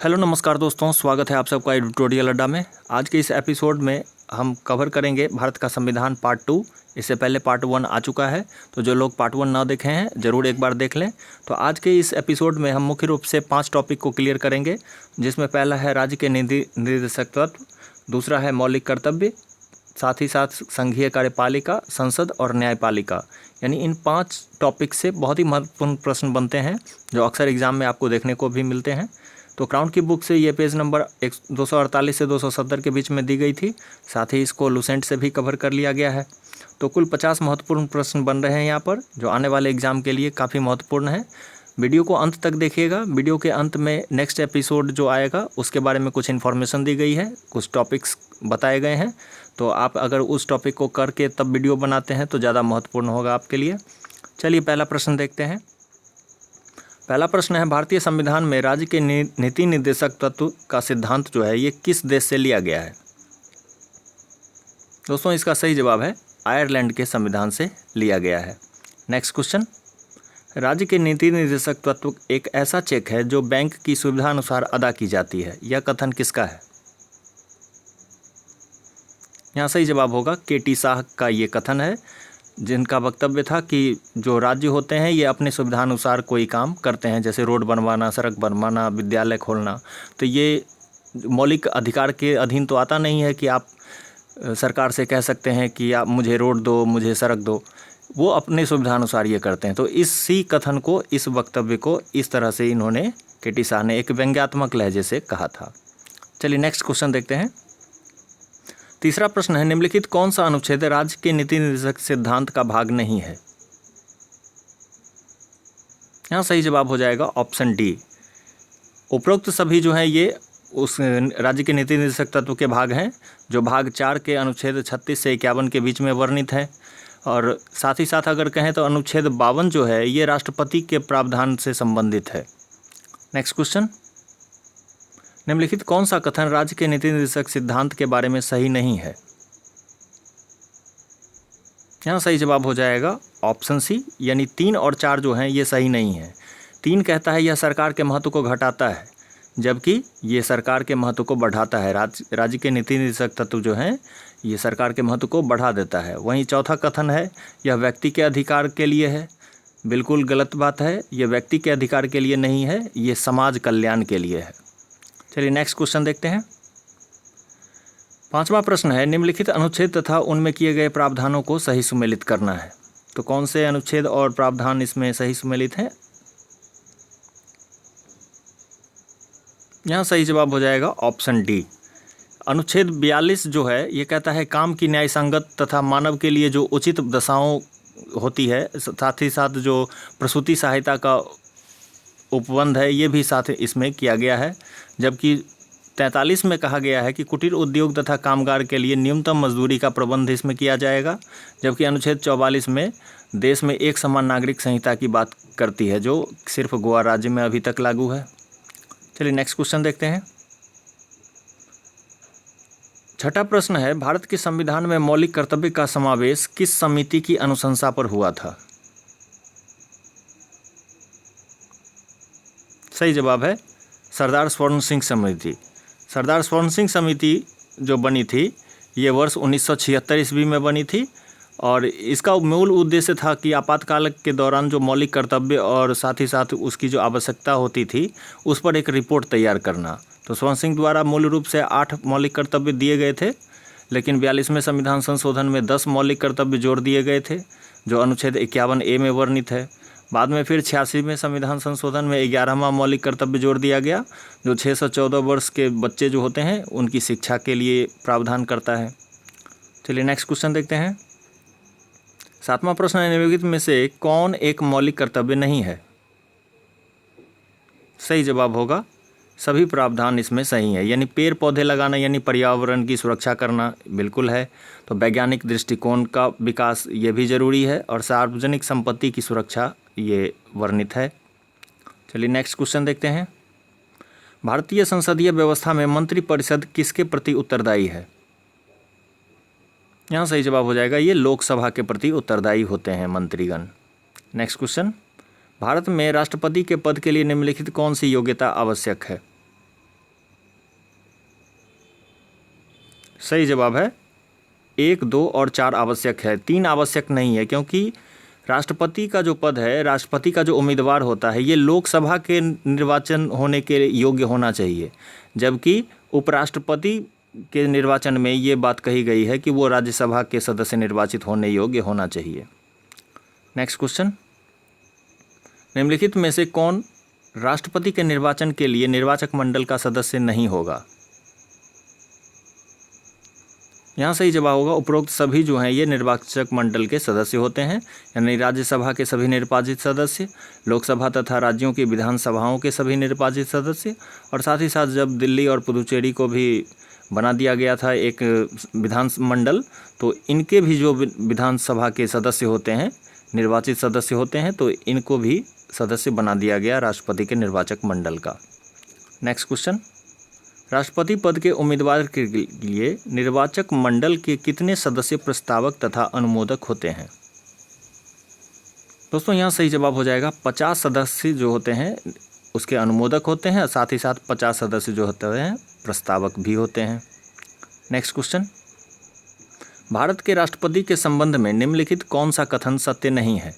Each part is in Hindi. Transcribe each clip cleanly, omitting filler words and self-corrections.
हेलो नमस्कार दोस्तों, स्वागत है आप सबका एडिटोरियल अड्डा में। आज के इस एपिसोड में हम कवर करेंगे भारत का संविधान पार्ट 2। इससे पहले पार्ट 1 आ चुका है, तो जो लोग पार्ट 1 ना देखे हैं ज़रूर एक बार देख लें। तो आज के इस एपिसोड में हम मुख्य रूप से 5 टॉपिक को क्लियर करेंगे, जिसमें पहला है राज्य के निर्देशक तत्व, दूसरा है मौलिक कर्तव्य, साथ ही साथ संघीय कार्यपालिका, संसद और न्यायपालिका। यानी इन 5 टॉपिक से बहुत ही महत्वपूर्ण प्रश्न बनते हैं जो अक्सर एग्जाम में आपको देखने को भी मिलते हैं। तो क्राउन की बुक से ये पेज नंबर 248 से 270 के बीच में दी गई थी। साथ ही इसको लुसेंट से भी कवर कर लिया गया है। तो कुल 50 महत्वपूर्ण प्रश्न बन रहे हैं यहाँ पर, जो आने वाले एग्जाम के लिए काफ़ी महत्वपूर्ण है। वीडियो को अंत तक देखिएगा। वीडियो के अंत में नेक्स्ट एपिसोड जो आएगा उसके बारे में कुछ इन्फॉर्मेशन दी गई है, कुछ टॉपिक्स बताए गए हैं। तो आप अगर उस टॉपिक को करके तब वीडियो बनाते हैं तो ज़्यादा महत्वपूर्ण होगा आपके लिए। चलिए पहला प्रश्न देखते हैं। पहला प्रश्न है, भारतीय संविधान में राज्य के नीति निर्देशक तत्व का सिद्धांत जो है ये किस देश से लिया गया है? दोस्तों इसका सही जवाब है आयरलैंड के संविधान से लिया गया है। नेक्स्ट क्वेश्चन, राज्य के नीति निर्देशक तत्व एक ऐसा चेक है जो बैंक की सुविधा अनुसार अदा की जाती है। यह कथन किसका है? यहाँ सही जवाब होगा के.टी. शाह का ये कथन है, जिनका वक्तव्य था कि जो राज्य होते हैं ये अपने सुविधानुसार कोई काम करते हैं, जैसे रोड बनवाना, सड़क बनवाना, विद्यालय खोलना। तो ये मौलिक अधिकार के अधीन तो आता नहीं है कि आप सरकार से कह सकते हैं कि आप मुझे रोड दो, मुझे सड़क दो। वो अपने सुविधानुसार ये करते हैं। तो इसी कथन को, इस वक्तव्य को इस तरह से इन्होंने, के.टी. शाह ने एक व्यंग्यात्मक लहजे से कहा था। चलिए नेक्स्ट क्वेश्चन देखते हैं। तीसरा प्रश्न है, निम्नलिखित कौन सा अनुच्छेद राज्य के नीति निर्देशक सिद्धांत का भाग नहीं है? यहाँ सही जवाब हो जाएगा ऑप्शन डी। उपरोक्त सभी जो हैं ये उस राज्य के नीति निर्देशक तत्व के भाग हैं, जो भाग 4 के अनुच्छेद 36 से 51 के बीच में वर्णित है। और साथ ही साथ अगर कहें तो अनुच्छेद 52 जो है ये राष्ट्रपति के प्रावधान से संबंधित है। नेक्स्ट क्वेश्चन, निम्नलिखित कौन सा कथन राज्य के नीति निर्देशक सिद्धांत के बारे में सही नहीं है? यहाँ सही जवाब हो जाएगा ऑप्शन सी, यानी 3 और 4 जो हैं ये सही नहीं है। 3 कहता है यह सरकार के महत्व को घटाता है, जबकि ये सरकार के महत्व को बढ़ाता है। राज्य के नीति निर्देशक तत्व जो हैं ये सरकार के महत्व को बढ़ा देता है। वहीं चौथा कथन है यह व्यक्ति के अधिकार के लिए है। बिल्कुल गलत बात है, यह व्यक्ति के अधिकार के लिए नहीं है, ये समाज कल्याण के लिए है। चलिए नेक्स्ट क्वेश्चन देखते हैं। 5वां प्रश्न है, निम्नलिखित अनुच्छेद तथा उनमें किए गए प्रावधानों को सही सुमेलित करना है। तो कौन से अनुच्छेद और प्रावधान इसमें सही सुमेलित हैं? यहाँ सही जवाब हो जाएगा ऑप्शन डी। अनुच्छेद 42 जो है ये कहता है काम की न्याय संगत तथा मानव के लिए जो उचित दशाओं होती है, साथ ही साथ जो प्रसूति सहायता का उपबंध है ये भी साथ इसमें किया गया है। जबकि 43 में कहा गया है कि कुटीर उद्योग तथा कामगार के लिए न्यूनतम मजदूरी का प्रबंध इसमें किया जाएगा। जबकि अनुच्छेद 44 में देश में एक समान नागरिक संहिता की बात करती है, जो सिर्फ गोवा राज्य में अभी तक लागू है। चलिए नेक्स्ट क्वेश्चन देखते हैं। 6ठा प्रश्न है, भारत के संविधान में मौलिक कर्तव्य का समावेश किस समिति की अनुशंसा पर हुआ था? सही जवाब है सरदार स्वर्ण सिंह समिति। सरदार स्वर्ण सिंह समिति जो बनी थी ये वर्ष 1976 ईस्वी में बनी थी। और इसका मूल उद्देश्य था कि आपातकाल के दौरान जो मौलिक कर्तव्य और साथ ही साथ उसकी जो आवश्यकता होती थी उस पर एक रिपोर्ट तैयार करना। तो स्वर्ण सिंह द्वारा मूल रूप से 8 मौलिक कर्तव्य दिए गए थे, लेकिन 42वें संविधान संशोधन में 10 मौलिक कर्तव्य जोड़ दिए गए थे, जो अनुच्छेद 51A में वर्णित है। बाद में फिर 86वें संविधान संशोधन में 11वां मौलिक कर्तव्य जोड़ दिया गया, जो 6 से 14 वर्ष के बच्चे जो होते हैं उनकी शिक्षा के लिए प्रावधान करता है। चलिए नेक्स्ट क्वेश्चन देखते हैं। 7वां प्रश्न है, निम्नलिखित में से कौन एक मौलिक कर्तव्य नहीं है? सही जवाब होगा सभी प्रावधान इसमें सही है। यानी पेड़ पौधे लगाना यानी पर्यावरण की सुरक्षा करना बिल्कुल है। तो वैज्ञानिक दृष्टिकोण का विकास ये भी ज़रूरी है, और सार्वजनिक संपत्ति की सुरक्षा ये वर्णित है। चलिए नेक्स्ट क्वेश्चन देखते हैं। भारतीय संसदीय व्यवस्था में मंत्रिपरिषद किसके प्रति उत्तरदायी है? यहाँ सही जवाब हो जाएगा ये लोकसभा के प्रति उत्तरदायी होते हैं मंत्रीगण। नेक्स्ट क्वेश्चन, भारत में राष्ट्रपति के पद के लिए निम्नलिखित कौन सी योग्यता आवश्यक है? सही जवाब है 1, 2 और 4 आवश्यक है, 3 आवश्यक नहीं है, क्योंकि राष्ट्रपति का जो पद है, राष्ट्रपति का जो उम्मीदवार होता है, ये लोकसभा के निर्वाचन होने के योग्य होना चाहिए, जबकि उपराष्ट्रपति के निर्वाचन में ये बात कही गई है कि वो राज्यसभा के सदस्य निर्वाचित होने योग्य होना चाहिए। नेक्स्ट क्वेश्चन, निम्नलिखित में से कौन राष्ट्रपति के निर्वाचन के लिए निर्वाचक मंडल का सदस्य नहीं होगा? यहाँ सही जवाब होगा उपरोक्त सभी जो हैं ये निर्वाचक मंडल के सदस्य होते हैं, यानी राज्यसभा के सभी निर्वाचित सदस्य, लोकसभा तथा राज्यों की विधानसभाओं के सभी निर्वाचित सदस्य, और साथ ही साथ जब दिल्ली और पुदुचेरी को भी बना दिया गया था एक विधान मंडल, तो इनके भी जो विधानसभा के सदस्य होते हैं, निर्वाचित सदस्य होते हैं, तो इनको भी सदस्य बना दिया गया राष्ट्रपति के निर्वाचक मंडल का। नेक्स्ट क्वेश्चन, राष्ट्रपति पद के उम्मीदवार के लिए निर्वाचक मंडल के कितने सदस्य प्रस्तावक तथा अनुमोदक होते हैं? दोस्तों यहाँ सही जवाब हो जाएगा 50 सदस्य जो होते हैं उसके अनुमोदक होते हैं, साथ ही साथ 50 सदस्य जो होते हैं प्रस्तावक भी होते हैं। नेक्स्ट क्वेश्चन, भारत के राष्ट्रपति के संबंध में निम्नलिखित कौन सा कथन सत्य नहीं है?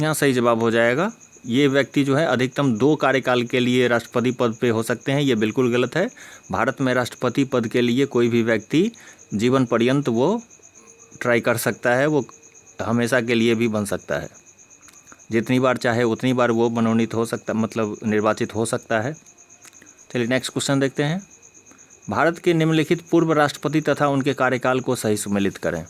यहाँ सही जवाब हो जाएगा ये व्यक्ति जो है अधिकतम 2 कार्यकाल के लिए राष्ट्रपति पद पे हो सकते हैं, ये बिल्कुल गलत है। भारत में राष्ट्रपति पद के लिए कोई भी व्यक्ति जीवन पर्यंत वो ट्राई कर सकता है, वो हमेशा के लिए भी बन सकता है, जितनी बार चाहे उतनी बार वो मनोनीत हो सकता, मतलब निर्वाचित हो सकता है। चलिए नेक्स्ट क्वेश्चन देखते हैं, भारत के निम्नलिखित पूर्व राष्ट्रपति तथा उनके कार्यकाल को सही सुमेलित करें।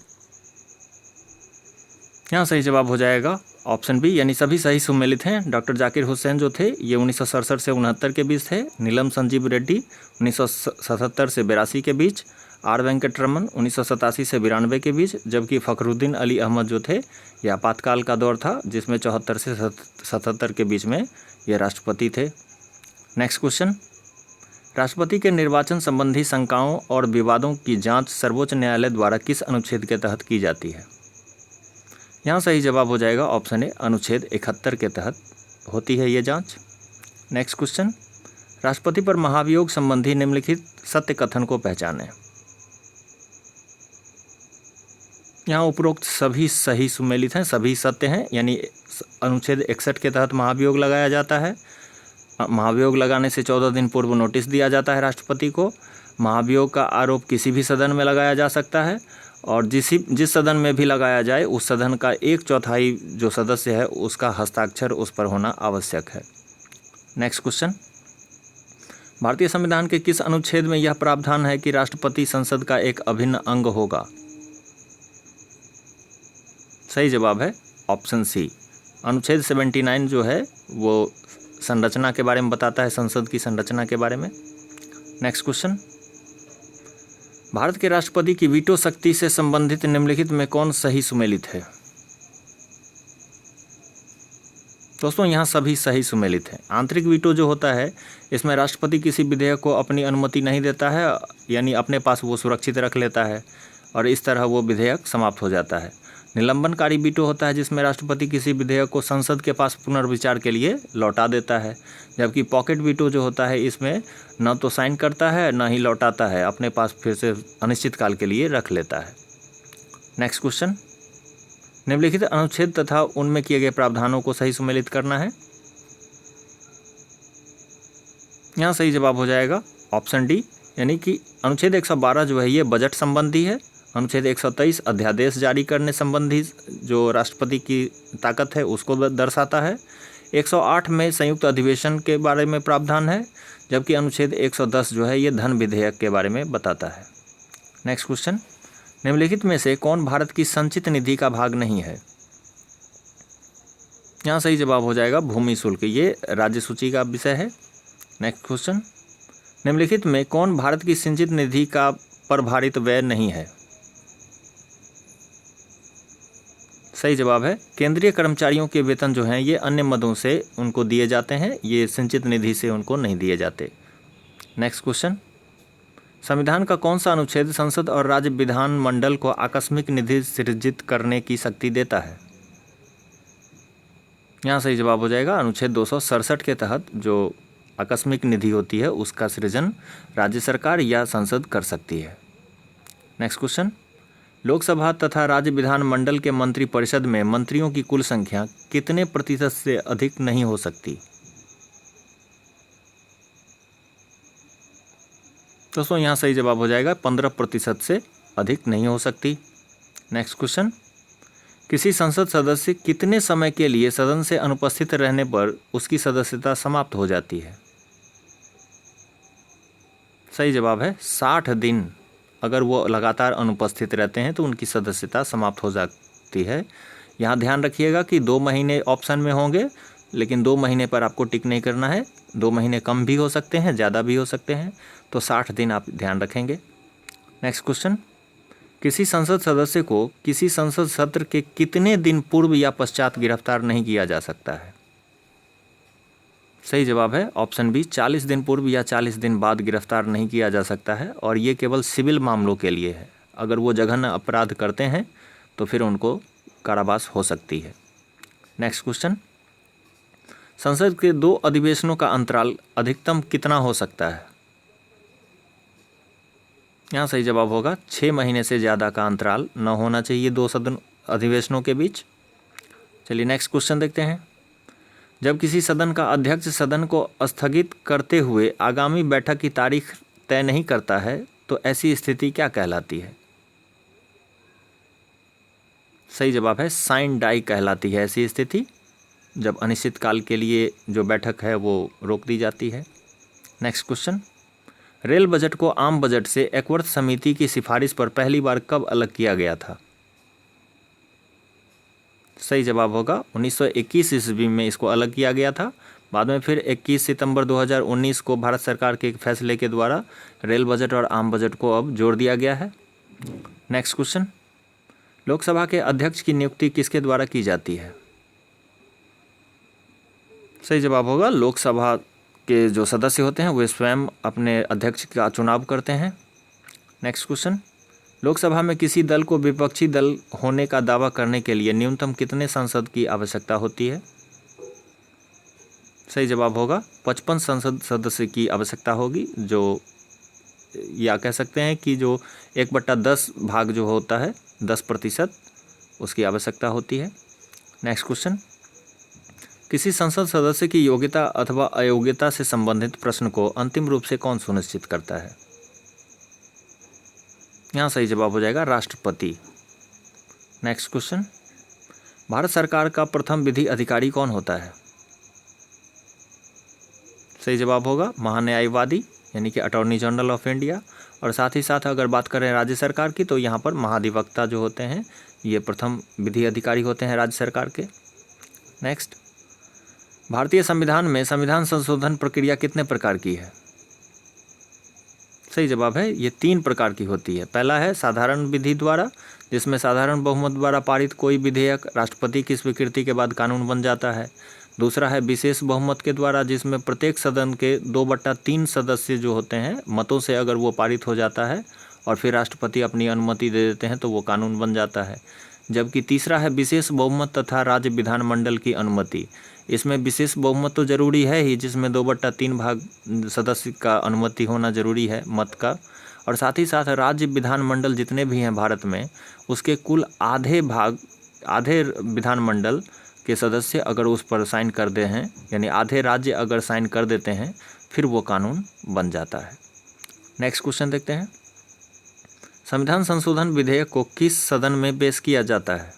यहाँ सही जवाब हो जाएगा ऑप्शन बी, यानी सभी सही सुमेलित हैं। डॉक्टर जाकिर हुसैन जो थे ये 1967 से 69 के बीच थे, नीलम संजीव रेड्डी 1977 से 82 के बीच, आर वेंकटरमन 1987 से 92 के बीच, जबकि फ़खरुद्दीन अली अहमद जो थे ये आपातकाल का दौर था जिसमें 74 से 77 के बीच में ये राष्ट्रपति थे। नेक्स्ट क्वेश्चन, राष्ट्रपति के निर्वाचन संबंधी शंकाओं और विवादों की जांच सर्वोच्च न्यायालय द्वारा किस अनुच्छेद के तहत की जाती है? यहाँ सही जवाब हो जाएगा ऑप्शन ए, अनुच्छेद 71 के तहत होती है ये जांच। नेक्स्ट क्वेश्चन, राष्ट्रपति पर महाभियोग संबंधी निम्नलिखित सत्य कथन को पहचानें। यहाँ उपरोक्त सभी सही सुमेलित हैं, सभी सत्य हैं, यानी अनुच्छेद 61 के तहत महाभियोग लगाया जाता है। महाभियोग लगाने से 14 दिन पूर्व नोटिस दिया जाता है राष्ट्रपति को। महाभियोग का आरोप किसी भी सदन में लगाया जा सकता है, और जिस सदन में भी लगाया जाए उस सदन का 1/4 जो सदस्य है उसका हस्ताक्षर उस पर होना आवश्यक है। नेक्स्ट क्वेश्चन, भारतीय संविधान के किस अनुच्छेद में यह प्रावधान है कि राष्ट्रपति संसद का एक अभिन्न अंग होगा? सही जवाब है ऑप्शन सी, अनुच्छेद 79 जो है वो संरचना के बारे में बताता है, संसद की संरचना के बारे में। नेक्स्ट क्वेश्चन, भारत के राष्ट्रपति की वीटो शक्ति से संबंधित निम्नलिखित में कौन सही सुमेलित है? दोस्तों यहाँ सभी सही सुमेलित हैं। आंतरिक वीटो जो होता है इसमें राष्ट्रपति किसी विधेयक को अपनी अनुमति नहीं देता है, यानी अपने पास वो सुरक्षित रख लेता है और इस तरह वो विधेयक समाप्त हो जाता है। निलंबनकारी वीटो होता है जिसमें राष्ट्रपति किसी विधेयक को संसद के पास पुनर्विचार के लिए लौटा देता है, जबकि पॉकेट वीटो जो होता है इसमें न तो साइन करता है न ही लौटाता है, अपने पास फिर से अनिश्चित काल के लिए रख लेता है। नेक्स्ट क्वेश्चन, निम्नलिखित अनुच्छेद तथा उनमें किए गए प्रावधानों को सही सुमेलित करना है। यहाँ सही जवाब हो जाएगा ऑप्शन डी, यानी कि अनुच्छेद 112 जो है ये बजट संबंधी है। अनुच्छेद 123 अध्यादेश जारी करने संबंधी जो राष्ट्रपति की ताकत है उसको दर्शाता है। 108 में संयुक्त अधिवेशन के बारे में प्रावधान है, जबकि अनुच्छेद 110 जो है ये धन विधेयक के बारे में बताता है। नेक्स्ट क्वेश्चन, निम्नलिखित में से कौन भारत की संचित निधि का भाग नहीं है? यहाँ सही जवाब हो जाएगा भूमि शुल्क, ये राज्य सूची का विषय है। नेक्स्ट क्वेश्चन, निम्नलिखित में कौन भारत की संचित निधि का पर भारित व्यय नहीं है? सही जवाब है केंद्रीय कर्मचारियों के वेतन जो हैं ये अन्य मदों से उनको दिए जाते हैं, ये संचित निधि से उनको नहीं दिए जाते। नेक्स्ट क्वेश्चन, संविधान का कौन सा अनुच्छेद संसद और राज्य विधान मंडल को आकस्मिक निधि सृजित करने की शक्ति देता है? यहाँ सही जवाब हो जाएगा अनुच्छेद 267 के तहत जो आकस्मिक निधि होती है उसका सृजन राज्य सरकार या संसद कर सकती है। नेक्स्ट क्वेश्चन, लोकसभा तथा राज्य विधानमंडल के मंत्रिपरिषद में मंत्रियों की कुल संख्या कितने प्रतिशत से अधिक नहीं हो सकती? दोस्तों यहाँ सही जवाब हो जाएगा 15% से अधिक नहीं हो सकती। नेक्स्ट क्वेश्चन, किसी संसद सदस्य कितने समय के लिए सदन से अनुपस्थित रहने पर उसकी सदस्यता समाप्त हो जाती है? सही जवाब है 60 दिन। अगर वो लगातार अनुपस्थित रहते हैं तो उनकी सदस्यता समाप्त हो जाती है। यहाँ ध्यान रखिएगा कि 2 महीने ऑप्शन में होंगे, लेकिन 2 महीने पर आपको टिक नहीं करना है। 2 महीने कम भी हो सकते हैं, ज़्यादा भी हो सकते हैं, तो 60 दिन आप ध्यान रखेंगे। नेक्स्ट क्वेश्चन, किसी संसद सदस्य को किसी संसद सत्र के कितने दिन पूर्व या पश्चात गिरफ्तार नहीं किया जा सकता है? सही जवाब है ऑप्शन बी, 40 दिन पूर्व या 40 दिन बाद गिरफ्तार नहीं किया जा सकता है, और ये केवल सिविल मामलों के लिए है। अगर वो जघन्य अपराध करते हैं तो फिर उनको कारावास हो सकती है। नेक्स्ट क्वेश्चन, संसद के 2 अधिवेशनों का अंतराल अधिकतम कितना हो सकता है? यहाँ सही जवाब होगा 6 महीने से ज़्यादा का अंतराल न होना चाहिए 2 सदन अधिवेशनों के बीच। चलिए नेक्स्ट क्वेश्चन देखते हैं। जब किसी सदन का अध्यक्ष सदन को स्थगित करते हुए आगामी बैठक की तारीख तय नहीं करता है तो ऐसी स्थिति क्या कहलाती है? सही जवाब है साइन डाई कहलाती है ऐसी स्थिति, जब अनिश्चित काल के लिए जो बैठक है वो रोक दी जाती है। नेक्स्ट क्वेश्चन, रेल बजट को आम बजट से एकवर्थ समिति की सिफारिश पर पहली बार कब अलग किया गया था? सही जवाब होगा 1921 ईस्वी में इसको अलग किया गया था। बाद में फिर 21 सितंबर 2019 को भारत सरकार के एक फैसले के द्वारा रेल बजट और आम बजट को अब जोड़ दिया गया है। नेक्स्ट क्वेश्चन, लोकसभा के अध्यक्ष की नियुक्ति किसके द्वारा की जाती है? सही जवाब होगा लोकसभा के जो सदस्य होते हैं वे स्वयं अपने अध्यक्ष का चुनाव करते हैं। नेक्स्ट क्वेश्चन, लोकसभा में किसी दल को विपक्षी दल होने का दावा करने के लिए न्यूनतम कितने सांसद की आवश्यकता होती है? सही जवाब होगा 55 संसद सदस्य की आवश्यकता होगी, जो या कह सकते हैं कि जो 1/10 भाग जो होता है 10% उसकी आवश्यकता होती है। नेक्स्ट क्वेश्चन, किसी संसद सदस्य की योग्यता अथवा अयोग्यता से संबंधित प्रश्न को अंतिम रूप से कौन सुनिश्चित करता है? यहाँ सही जवाब हो जाएगा राष्ट्रपति। नेक्स्ट क्वेश्चन, भारत सरकार का प्रथम विधि अधिकारी कौन होता है? सही जवाब होगा महान्यायवादी, यानी कि अटॉर्नी जनरल ऑफ इंडिया। और साथ ही साथ अगर बात करें राज्य सरकार की तो यहाँ पर महाधिवक्ता जो होते हैं ये प्रथम विधि अधिकारी होते हैं राज्य सरकार के। नेक्स्ट, भारतीय संविधान में संविधान संशोधन प्रक्रिया कितने प्रकार की है? सही जवाब है ये 3 प्रकार की होती है। पहला है साधारण विधि द्वारा, जिसमें साधारण बहुमत द्वारा पारित कोई विधेयक राष्ट्रपति की स्वीकृति के बाद कानून बन जाता है। दूसरा है विशेष बहुमत के द्वारा, जिसमें प्रत्येक सदन के 2/3 सदस्य जो होते हैं मतों से अगर वो पारित हो जाता है और फिर राष्ट्रपति अपनी अनुमति दे देते हैं तो वो कानून बन जाता है। जबकि तीसरा है विशेष बहुमत तथा राज्य विधानमंडल की अनुमति। इसमें विशेष बहुमत तो जरूरी है ही, जिसमें 2/3 भाग सदस्य का अनुमति होना जरूरी है मत का, और साथ ही साथ राज्य विधानमंडल जितने भी हैं भारत में उसके कुल आधे विधानमंडल के सदस्य अगर उस पर साइन कर दे हैं, यानी आधे राज्य अगर साइन कर देते हैं फिर वो कानून बन जाता है। नेक्स्ट क्वेश्चन देखते हैं, संविधान संशोधन विधेयक को किस सदन में पेश किया जाता है?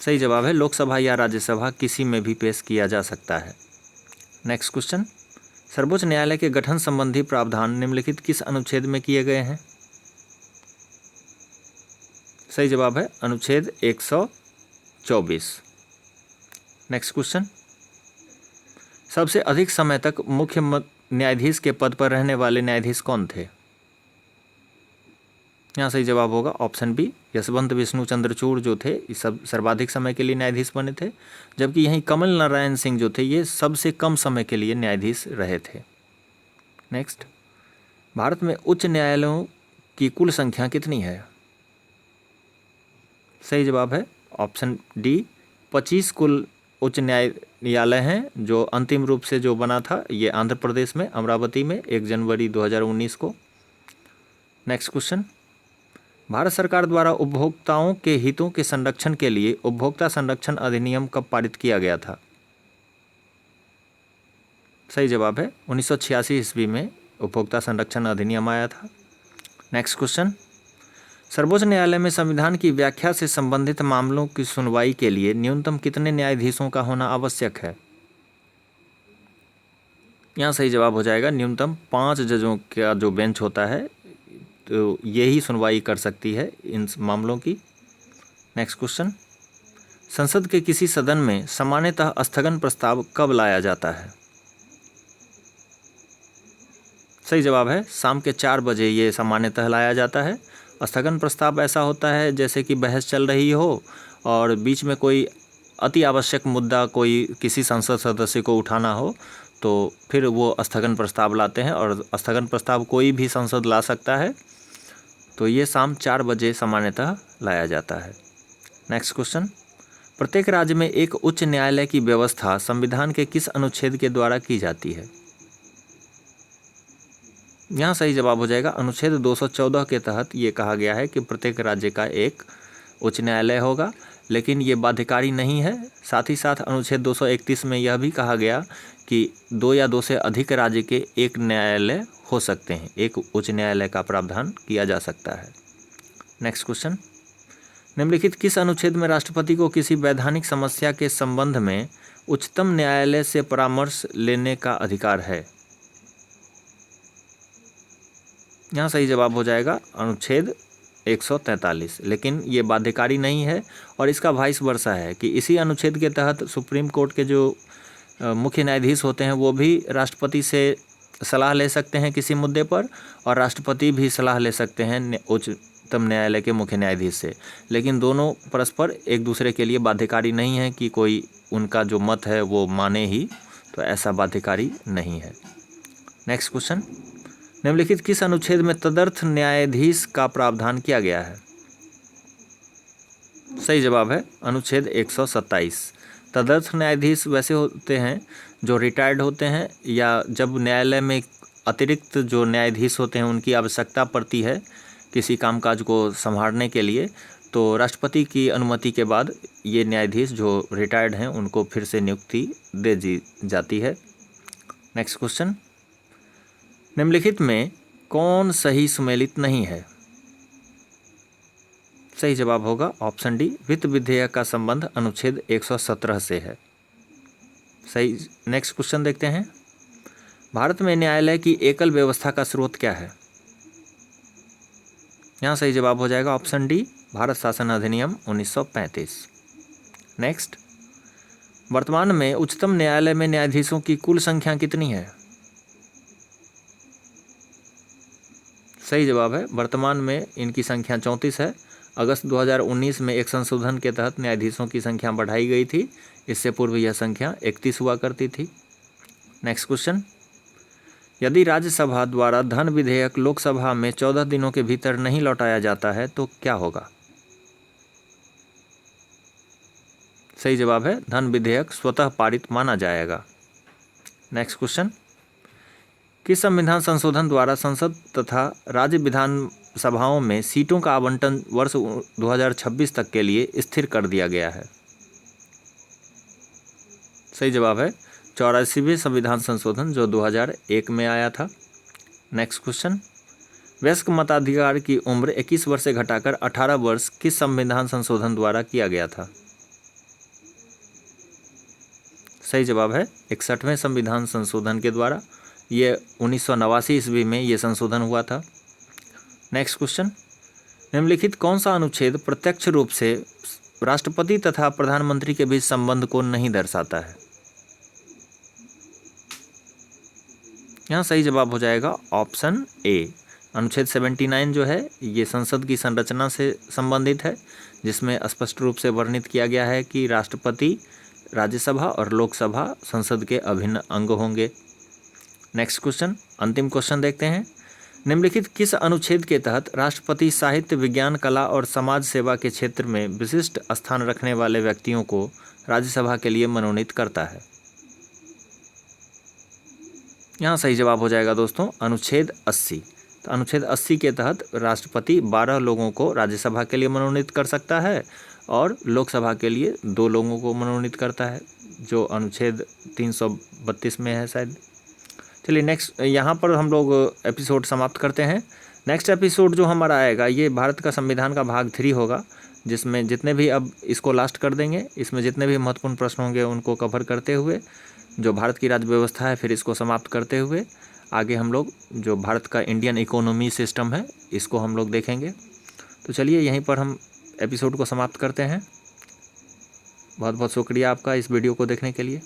सही जवाब है लोकसभा या राज्यसभा किसी में भी पेश किया जा सकता है। नेक्स्ट क्वेश्चन, सर्वोच्च न्यायालय के गठन संबंधी प्रावधान निम्नलिखित किस अनुच्छेद में किए गए हैं? सही जवाब है अनुच्छेद 124। नेक्स्ट क्वेश्चन, सबसे अधिक समय तक मुख्य न्यायाधीश के पद पर रहने वाले न्यायाधीश कौन थे? यहाँ सही जवाब होगा ऑप्शन बी, यशवंत विष्णु चंद्रचूड़ जो थे ये सब सर्वाधिक समय के लिए न्यायाधीश बने थे, जबकि यहीं कमल नारायण सिंह जो थे ये सबसे कम समय के लिए न्यायाधीश रहे थे। नेक्स्ट, भारत में उच्च न्यायालयों की कुल संख्या कितनी है? सही जवाब है ऑप्शन डी, 25 कुल उच्च न्यायालय हैं जो अंतिम रूप से जो बना था, ये आंध्र प्रदेश में अमरावती में 1 जनवरी 2019 को। नेक्स्ट क्वेश्चन, भारत सरकार द्वारा उपभोक्ताओं के हितों के संरक्षण के लिए उपभोक्ता संरक्षण अधिनियम कब पारित किया गया था? सही जवाब है 1986 ईस्वी में उपभोक्ता संरक्षण अधिनियम आया था। नेक्स्ट क्वेश्चन, सर्वोच्च न्यायालय में संविधान की व्याख्या से संबंधित मामलों की सुनवाई के लिए न्यूनतम कितने न्यायाधीशों का होना आवश्यक है? यहाँ सही जवाब हो जाएगा न्यूनतम 5 जजों का जो बेंच होता है, तो यही सुनवाई कर सकती है इन मामलों की। नेक्स्ट क्वेश्चन, संसद के किसी सदन में सामान्यतः स्थगन प्रस्ताव कब लाया जाता है? सही जवाब है शाम के 4 बजे ये सामान्यतः लाया जाता है। स्थगन प्रस्ताव ऐसा होता है जैसे कि बहस चल रही हो और बीच में कोई अति आवश्यक मुद्दा कोई किसी संसद सदस्य को उठाना हो, तो फिर वो स्थगन प्रस्ताव लाते हैं और स्थगन प्रस्ताव कोई भी संसद ला सकता है। तो ये शाम 4 बजे सामान्यतः लाया जाता है। नेक्स्ट क्वेश्चन, प्रत्येक राज्य में एक उच्च न्यायालय की व्यवस्था संविधान के किस अनुच्छेद के द्वारा की जाती है? यहाँ सही जवाब हो जाएगा अनुच्छेद 214 के तहत ये कहा गया है कि प्रत्येक राज्य का एक उच्च न्यायालय होगा, लेकिन ये बाध्यकारी नहीं है। साथ ही साथ अनुच्छेद 231 में यह भी कहा गया कि 2 या 2 से अधिक राज्य के एक न्यायालय हो सकते हैं, एक उच्च न्यायालय का प्रावधान किया जा सकता है। नेक्स्ट क्वेश्चन, निम्नलिखित किस अनुच्छेद में राष्ट्रपति को किसी वैधानिक समस्या के संबंध में उच्चतम न्यायालय से परामर्श लेने का अधिकार है? यहाँ सही जवाब हो जाएगा अनुच्छेद 143, लेकिन ये बाध्यकारी नहीं है और इसका वाइस वर्सा है कि इसी अनुच्छेद के तहत सुप्रीम कोर्ट के जो मुख्य न्यायाधीश होते हैं वो भी राष्ट्रपति से सलाह ले सकते हैं किसी मुद्दे पर, और राष्ट्रपति भी सलाह ले सकते हैं उच्चतम न्यायालय के मुख्य न्यायाधीश से, लेकिन दोनों परस्पर एक दूसरे के लिए बाध्यकारी नहीं है कि कोई उनका जो मत है वो माने ही, तो ऐसा बाध्यकारी नहीं है। नेक्स्ट क्वेश्चन, निम्नलिखित किस अनुच्छेद में तदर्थ न्यायाधीश का प्रावधान किया गया है? सही जवाब है अनुच्छेद 127। तदर्थ न्यायाधीश वैसे होते हैं जो रिटायर्ड होते हैं या जब न्यायालय में अतिरिक्त जो न्यायाधीश होते हैं उनकी आवश्यकता पड़ती है किसी कामकाज को संभालने के लिए, तो राष्ट्रपति की अनुमति के बाद ये न्यायाधीश जो रिटायर्ड हैं उनको फिर से नियुक्ति दे दी जाती है। नेक्स्ट क्वेश्चन, निम्नलिखित में कौन सही सुमेलित नहीं है? सही जवाब होगा ऑप्शन डी, वित्त विधेयक का संबंध अनुच्छेद 117 से है। सही। नेक्स्ट क्वेश्चन देखते हैं, भारत में न्यायालय की एकल व्यवस्था का स्रोत क्या है? यहाँ सही जवाब हो जाएगा ऑप्शन डी, भारत शासन अधिनियम 1935। नेक्स्ट, वर्तमान में उच्चतम न्यायालय में न्यायाधीशों की कुल संख्या कितनी है? सही जवाब है वर्तमान में इनकी संख्या 34 है। अगस्त 2019 में एक संशोधन के तहत न्यायाधीशों की संख्या बढ़ाई गई थी, इससे पूर्व यह संख्या 31 हुआ करती थी। नेक्स्ट क्वेश्चन, यदि राज्यसभा द्वारा धन विधेयक लोकसभा में 14 दिनों के भीतर नहीं लौटाया जाता है तो क्या होगा? सही जवाब है धन विधेयक स्वतः पारित माना जाएगा। नेक्स्ट क्वेश्चन, किस संविधान संशोधन द्वारा संसद तथा राज्य विधानसभाओं में सीटों का आवंटन वर्ष 2026 तक के लिए स्थिर कर दिया गया है? सही जवाब है 84वें संविधान संशोधन जो 2001 में आया था। नेक्स्ट क्वेश्चन, वयस्क मताधिकार की उम्र 21 वर्ष से घटाकर 18 वर्ष किस संविधान संशोधन द्वारा किया गया था? सही जवाब है 61वें संविधान संशोधन के द्वारा। ये 1989 ईस्वी में ये संशोधन हुआ था। नेक्स्ट क्वेश्चन, निम्नलिखित कौन सा अनुच्छेद प्रत्यक्ष रूप से राष्ट्रपति तथा प्रधानमंत्री के बीच संबंध को नहीं दर्शाता है? यहाँ सही जवाब हो जाएगा ऑप्शन ए, अनुच्छेद 79 जो है ये संसद की संरचना से संबंधित है, जिसमें स्पष्ट रूप से वर्णित किया गया है कि राष्ट्रपति, राज्यसभा और लोकसभा संसद के अभिन्न अंग होंगे। नेक्स्ट क्वेश्चन, अंतिम क्वेश्चन देखते हैं, निम्नलिखित किस अनुच्छेद के तहत राष्ट्रपति साहित्य, विज्ञान, कला और समाज सेवा के क्षेत्र में विशिष्ट स्थान रखने वाले व्यक्तियों को राज्यसभा के लिए मनोनीत करता है? यहाँ सही जवाब हो जाएगा दोस्तों अनुच्छेद 80। तो अनुच्छेद 80 के तहत राष्ट्रपति 12 लोगों को राज्यसभा के लिए मनोनीत कर सकता है और लोकसभा के लिए 2 लोगों को मनोनीत करता है, जो अनुच्छेद 332 में है शायद। चलिए नेक्स्ट, यहाँ पर हम लोग एपिसोड समाप्त करते हैं। नेक्स्ट एपिसोड जो हमारा आएगा ये भारत का संविधान का भाग 3 होगा, जिसमें जितने भी, अब इसको लास्ट कर देंगे, इसमें जितने भी महत्वपूर्ण प्रश्न होंगे उनको कवर करते हुए, जो भारत की राज्य व्यवस्था है फिर इसको समाप्त करते हुए आगे हम लोग जो भारत का इंडियन इकोनॉमी सिस्टम है इसको हम लोग देखेंगे। तो चलिए यहीं पर हम एपिसोड को समाप्त करते हैं। बहुत बहुत शुक्रिया आपका इस वीडियो को देखने के लिए।